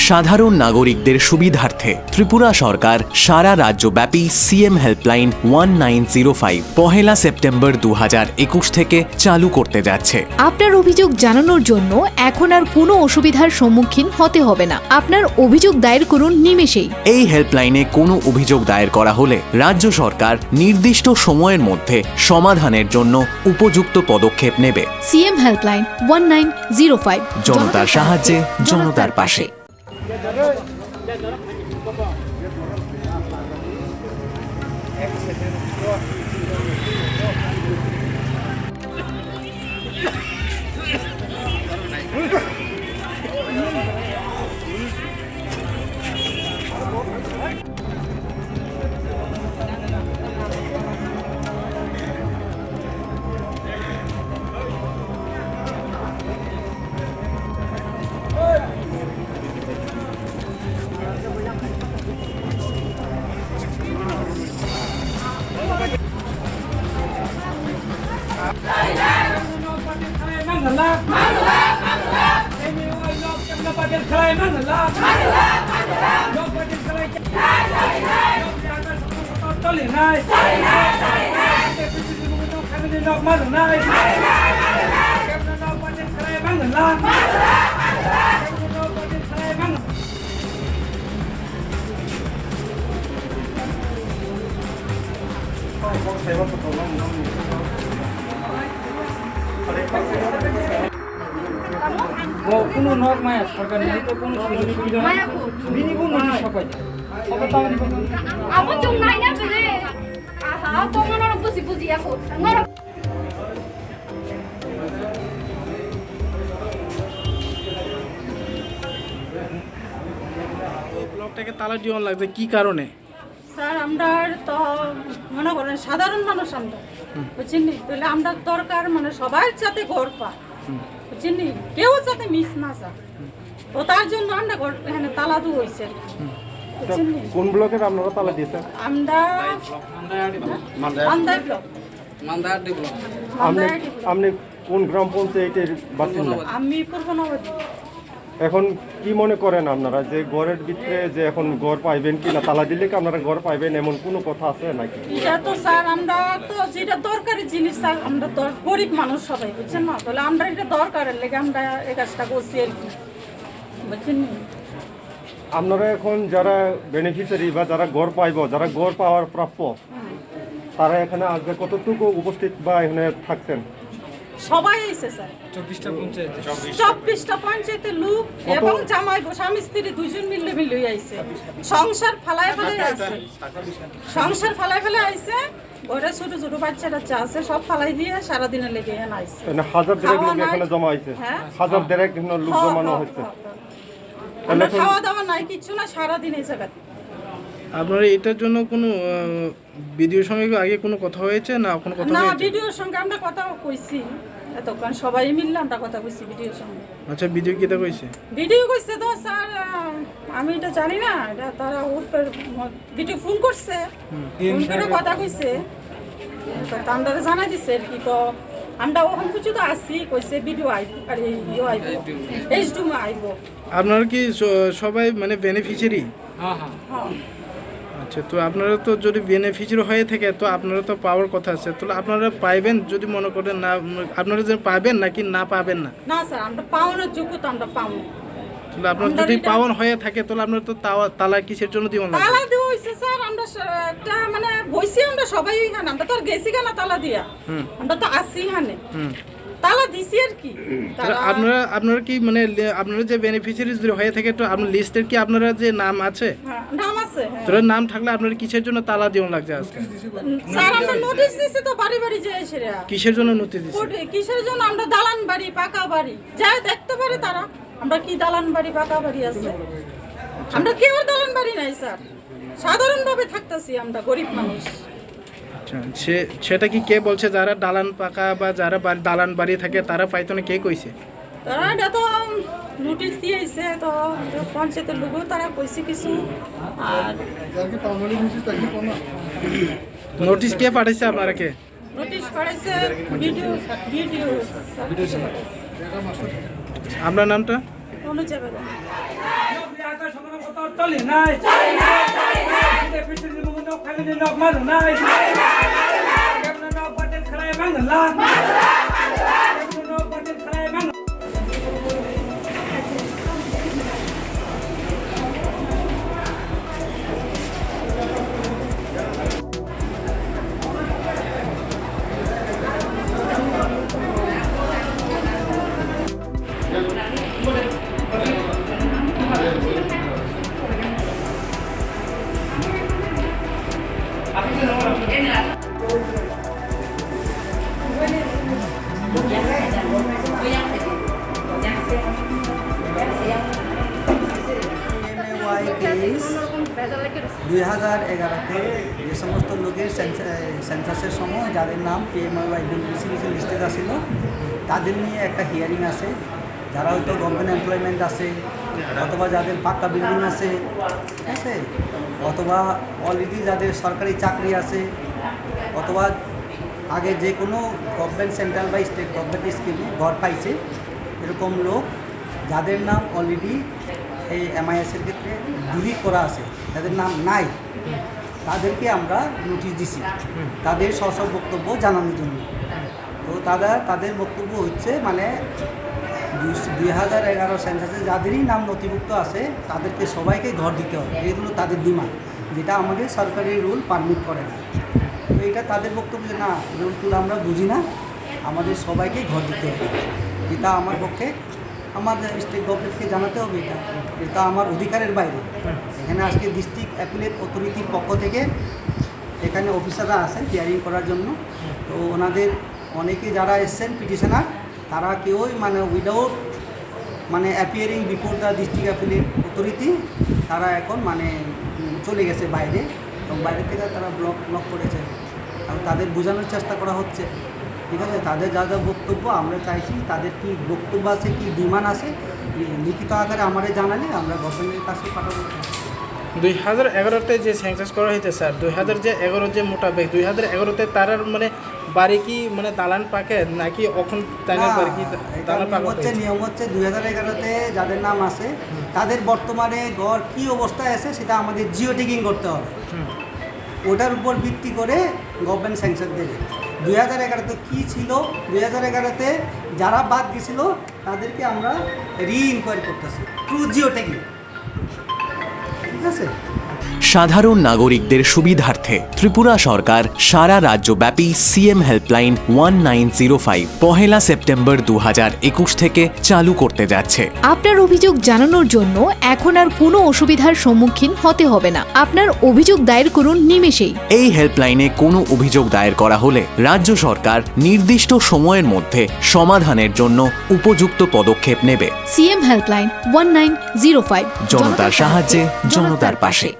সাধারণ নাগরিকদের সুবিধার্থে ত্রিপুরা সরকার সারা রাজ্যব্যাপী সিএম হেল্পলাইন 1905 পহেলা সেপ্টেম্বর 2021 থেকে চালু করতে যাচ্ছে। আপনার অভিযোগ জানানোর জন্য এখন আর কোনো অসুবিধার সম্মুখীন হতে হবে না। আপনার অভিযোগ দায়ের করুন নিমেষেই। এই হেল্পলাইনে কোনো অভিযোগ দায়ের করা হলে রাজ্য সরকার নির্দিষ্ট সময়ের মধ্যে সমাধানের জন্য উপযুক্ত পদক্ষেপ নেবে। সিএম হেল্পলাইন 1905, জনতার সাহায্যে জনতার পাশে। কোনো নর্মায় সরকার নেই তো কোনো সুযোগ সুবিধা বিনিময় নোটিশ সবাই Apa cuma nanya beli? Apa mau orang pusi aku? Orang ব্লকটাকে তালা দিয়ে লাগছে কি কারণে? স্যার আমরা তো মনে করেন সাধারণ মানুষ আমরা বুঝছেন তাহলে আমরা দরকার মানে সবাই যাতে ঘর পা বুঝছেন কেউ যাতে মিস না যায় তো তার জন্য আমরা এখানে তালা দু হয়েছে। কোন ব্লকের আপনারা তালা দিয়েছেন? আমরা মান্দার ব্লক। আপনি কোন গ্রাম পঞ্চায়েতের বাসিন্দা? আমি পূর্ব নবদ্বীপ। এখন কি মনে করেন আপনারা যে ঘরের ভিতরে যে এখন ঘর পাইবেন কিনা, তালা দিলে কি আপনারা ঘর পাইবেন এমন কোনো কথা আছে নাকি? এটা তো স্যার আমরা তো যেটা দরকারি জিনিস স্যার আমরা তো গরিব মানুষ সবাই বুঝছেন না, তাহলে আমরা এটা দরকারের লেগে আমরা এই কাজটা করছি আর কি বুঝছেন। আপনারা এখন যারা বেনিফিশিয়ারি বা যারা ঘর পাইব, যারা ঘর পাওয়ার প্রাপ্য, তারা এখানে আজকে কতটুকু উপস্থিত বা এখানে থাকছেন? সবাই এসে স্যার 24টা পঞ্চায়েতের লোক এবং জামাই স্বামী স্ত্রী দুজন মিলে আইছে। সংসার ফালায় আইছে, সংসার ফালায় আইছে। ঘরে ছোট ছোট বাচ্চা টাচ্চা আছে সব ফালাই দিয়ে সারাদিনে লেগে এখানে আইছে। হাজার দেড়েক লোক এখানে জমা হয়েছে, হাজার দেড়েক লোক জমানো হয়েছে। খাওয়া দাওয়া নাই কিছু না, সারাদিন এই জায়গায়। আপনারা এটার জন্য কোনো ভিডিওর সঙ্গে আগে কোনো কথা হয়েছে না? কোনো কথা না, হয়েছে? ভিডিওর সঙ্গে আমরা কথা কইছি, এতক্ষণ সবাই মিললে আমরা কথা কইছি ভিডিওর সঙ্গে। আচ্ছা, ভিডিও কিটা কইছে? ভিডিও কইছে তো স্যার আমি এটা জানি না, এটা তারা উপর ভিডিও ফোন করছে, ফোন করে কথা কইছে তো আমরা জানাই দিছে আর কি। তো আমরা ওখান পর্যন্ত আসি, কইছে ভিডিও আইব আর ইও আইব, এইচডি আইব। আপনারা কি সবাই মানে বেনিফিশিয়ারি? হ্যাঁ। আচ্ছা, তো আপনারা তো যদি বেনিফিশিয়ারি হয়ে থাকে তো আপনারা তো পাওয়ার কথা আছে, তাহলে আপনারা পাইবেন যদি মনে করেন না, আপনারা যে পাবেন নাকি না পাবেন না? না স্যার, আমরা পাওয়ানোর যোগ্যতা আমরা পাবো। তাহলে আপনারা যদি পাওয়ান হয়ে থাকে তাহলে আপনারা তো তালা কিসের জন্য দিবেন? তালা দেওয়া হয়েছে স্যার, আমরা একটা মানে বইছি আমরা সবাই এখানে, আমরা তো আর গেছি কেন তালা দিয়া, আমরা তো আসি এখানে তালা দিছি আর কি। আপনারা কি মানে আপনারা যে বেনিফিশিয়ারি যদি হয়ে থাকে তো আপনার লিস্টের কি আপনারা যে নাম আছে? নাম আছে। তোর নাম থাকলে আপনারা কিসের জন্য তালা দিবেন লাগছে আজকে? স্যার আমরা নোটিশ দিছি তো বাড়ি বাড়ি যে এসেরা। কিসের জন্য নোটিশ দিছি? কিসের জন্য? আমরা দালান বাড়ি পাকা বাড়ি যায় দেখতে পারে তারা আমরা কি দালান বাড়ি পাকা বাড়ি আছে। আমরা কেউ দালান বাড়ি নাই স্যার, সাধারণভাবে থাকতেছি আমরা গরিব মানুষ। আচ্ছা, সেটা কি কে বলছে? যারা দালান পাকা বা যারা দালান বাড়ি থাকে তারা পাইতো না, কে কইছে? তারা এটা তো নোটিশ দিয়েছে, তো পঞ্চায়েতের লোকও তারা কইছে কিছু। আর নোটিশ কে পাঠাইছে আপনারা? কে নোটিশ পাঠাইছে? ভিডিও। আপনার নামটা? অনুযায়ী Toli nai, kita pisir di muka nok kali ni nok malu nai. Kena nok badan kelai mangalan. Kena nok badan kelai mangalan. PMAY case 2011-তে যে সমস্ত লোকের সেন্সাসের সময় যাদের নাম PMAY বেনিফিশিয়ারি লিস্টে আসছিল তাদের নিয়ে একটা হিয়ারিং আছে। যারা হয়তো গভর্নমেন্ট এমপ্লয়মেন্ট আছে অথবা যাদের পাক্কা বিল্ডিং আছে, ঠিক আছে, অথবা অলরেডি যাদের সরকারি চাকরি আছে, অথবা আগে যে কোনো গভর্নমেন্ট সেন্ট্রাল বা স্টেট গভর্নমেন্ট স্কিমে ঘর পাইছে এরকম লোক যাদের নাম অলরেডি এই MIS-এর ক্ষেত্রে ডিলিট করা আছে, যাদের নাম নাই, তাদেরকে আমরা নোটিশ দিছি তাদের স্ব বক্তব্য জানানোর জন্য। তো তাদের বক্তব্য হচ্ছে মানে 2011 সেন্সাসে যাদেরই নাম নথিভুক্ত আছে তাদেরকে সবাইকে ঘর দিতে হবে, এগুলো তাদের ডিমান্ড, যেটা আমাদের সরকারি রুল পারমিট করে না। তো এটা তাদের বক্তব্য যে না, রুলগুলো আমরা বুঝি না, আমাদের সবাইকে ঘর দিতে হবে। এটা আমার পক্ষে আমার স্টেট গভর্নমেন্টকে জানাতে হবে, এটা আমার অধিকারের বাইরে। এখানে আজকে ডিস্ট্রিক্ট অ্যাপিলেট অথরিটির পক্ষ থেকে এখানে অফিসাররা আসেন হিয়ারিং করার জন্য। তো ওনাদের অনেকে যারা এসছেন পিটিশনার, তারা কেউই মানে উইদাউট মানে appearing before the district appellate authority তারা এখন মানে চলে গেছে বাইরে, এবং বাইরে থেকে তারা ব্লক করেছে। এবং তাদের বোঝানোর চেষ্টা করা হচ্ছে, ঠিক আছে, তাদের যা যা বক্তব্য আমরা চাইছি, তাদের কি বক্তব্য আছে, কি ডিমান্ড আছে, লিখিত আকারে আমাদের জানালে আমরা গভর্নমেন্টের কাছে পাঠাবো। 2011-তে যে সেন্সাস করা হয়েছে স্যার, 2011 যে মোটাবেক 2011-তে তারার মানে বাড়ি কি মানে দালান পাকে নাকি এখন তাইনার বাড়ি কি দালান পাকে হচ্ছে? নিয়ম হচ্ছে 2011-তে যাদের নাম আছে তাদের বর্তমানে ঘর কি অবস্থায় আছে সেটা আমাদের জিও ট্যাগিং করতে হবে। ওটার উপর ভিত্তি করে গভর্নমেন্ট স্যাংশন দেবে 2011-তে কী ছিল, 2011-তে যারা বাদ গেছিল তাদেরকে আমরা রি-ইনকোয়ারি করতেছি থ্রু জিও ট্যাগিং, ঠিক আছে। সাধারণ নাগরিকদের সুবিধার্থে ত্রিপুরা সরকার সারা রাজ্যব্যাপী সিএম হেল্পলাইন 1905 পহেলা সেপ্টেম্বর 2021 থেকে চালু করতে যাচ্ছে। আপনার অভিযোগ জানানোর জন্য এখন আর কোনো অসুবিধার সম্মুখীন হতে হবে না। আপনার অভিযোগ দায়ের করুন নিমেষেই। এই হেল্পলাইনে কোনো অভিযোগ দায়ের করা হলে রাজ্য সরকার নির্দিষ্ট সময়ের মধ্যে সমাধানের জন্য উপযুক্ত পদক্ষেপ নেবে। সিএম হেল্পলাইন 1905 জনতার সাহায্যে জনতার পাশে।